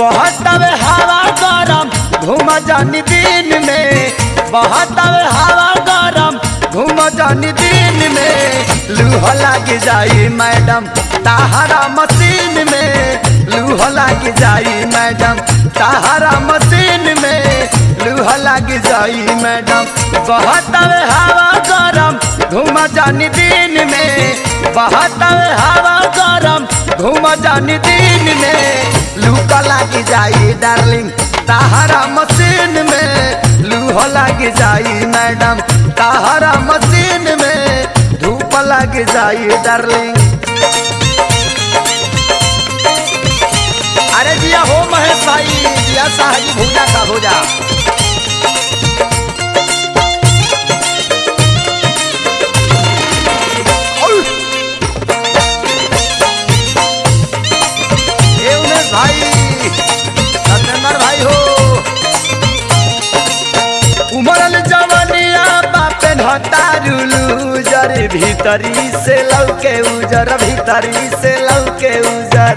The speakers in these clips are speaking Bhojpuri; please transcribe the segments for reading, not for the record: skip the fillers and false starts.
बहुत हवा गरम घूम जानी दिन में, बहुत हवा गरम घूम जानी दिन में, लूह लग जाई मैडम ताहरा मशीन में, लूह लग जाई मैडम ताहरा मशीन में, लूह लग जाई मैडम। बहुत हवा गरम घूम जानी दिन में, बहुत हवा गरम घूम जानी दिन में, लूह लग जाई डार्लिंग ताहरा मशीन में, लूह लग जाई मैडम ताहरा मशीन में, धूप लग जाई डार्लिंग। अरे जिया हो महेश भाई, जिया साहब भूजा का भूजा। उमेश भाई, सत्येंद्र भाई हो, उमरल जवनिया बापे ढतारू लूजर, भीतरी से लौके उजर, भीतरी से लौके उजर।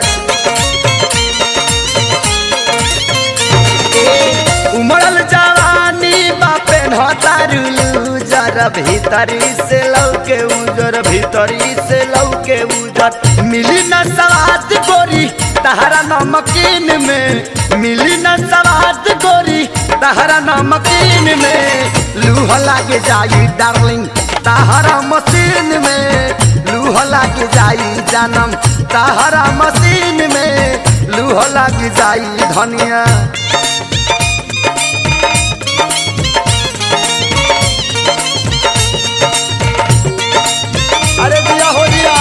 उमरल जवानी बापे ढतारू लूजर, भीतरी से लौके उजर, भीतरी से लौके उजर। मिली न स्वाद गोरी तहरा नमकीन में, मिली न स्वाद गोरी तहरा नमकीन में, लूह लग जाई डार्लिंग तहरा मशीन में, लूह लग जाई जानम तहरा मशीन में, लूह लग जाई धनिया। अरे दिया हो दिया,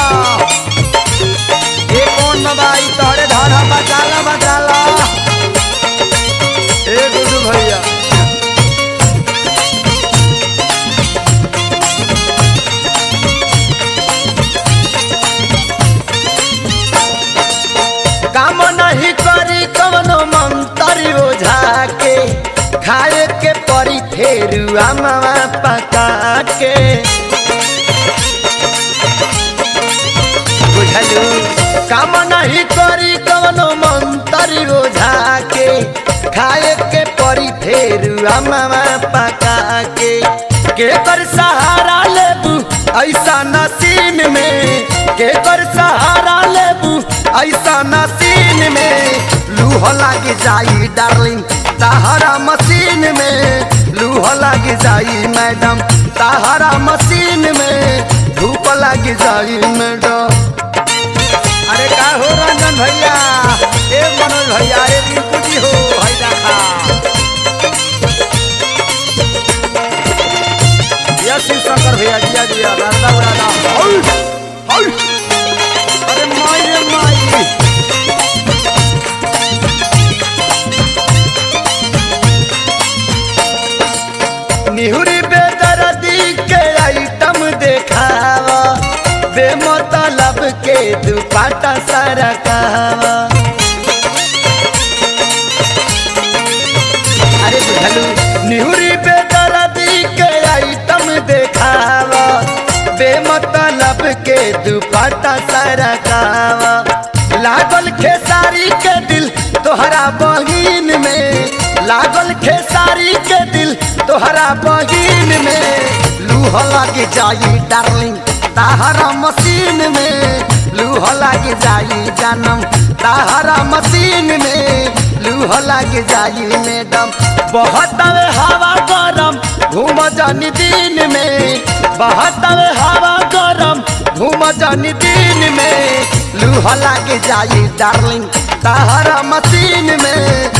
ये कौन नवाई तोरे धारा बजाला बजाला, ए गुरु भैया। काम नहीं करी कवनो मंत्री ओझा के, खाए के परी फेरू अमवा पका के, बुझलू। काम नहीं करी कवनो मंत्री ओझा के, खाए के परी फेरू अमवा पका के कर सहारा लेबू ऐसा नसीन में, के कर सहारा लेबू ऐसा नसीन में, लूह लग जाई डार्लिंग ताहरा मशीन में, लूह लग जाई मैडम ताहरा मशीन में, धूप लग जाई मैडम। अरे का हो रंजन भैया, ए मनोज भैया, ए रिंकू जी हो, भाई देखा या शिव शंकर भैया, जिया जिया राधा राधा। अरे माई रे माई, निहुरी बेदर्दी के आइटम देखावा, बेमतलब के दुपट्टा सरकावा। अरे बुझलू, निहुरी बेदर्दी के आइटम देखावा, बेमतलब के दुपट्टा सरकावा। लागल खेसारी के दिल तोहरा बहिन में, लागल खेसारी के दिल तोहरा बहिन में, लूह लग जाई डार्लिंग ताहरा मशीन में, लूह लग जाई जानम ताहरा मशीन में, लूह लग जाई मैडम। बहुत हवा गरम घूम जानी दिन में, बहुत हवा गरम घूम जानी दिन में, लूह लग जाई डार्लिंग ताहरा मशीन में,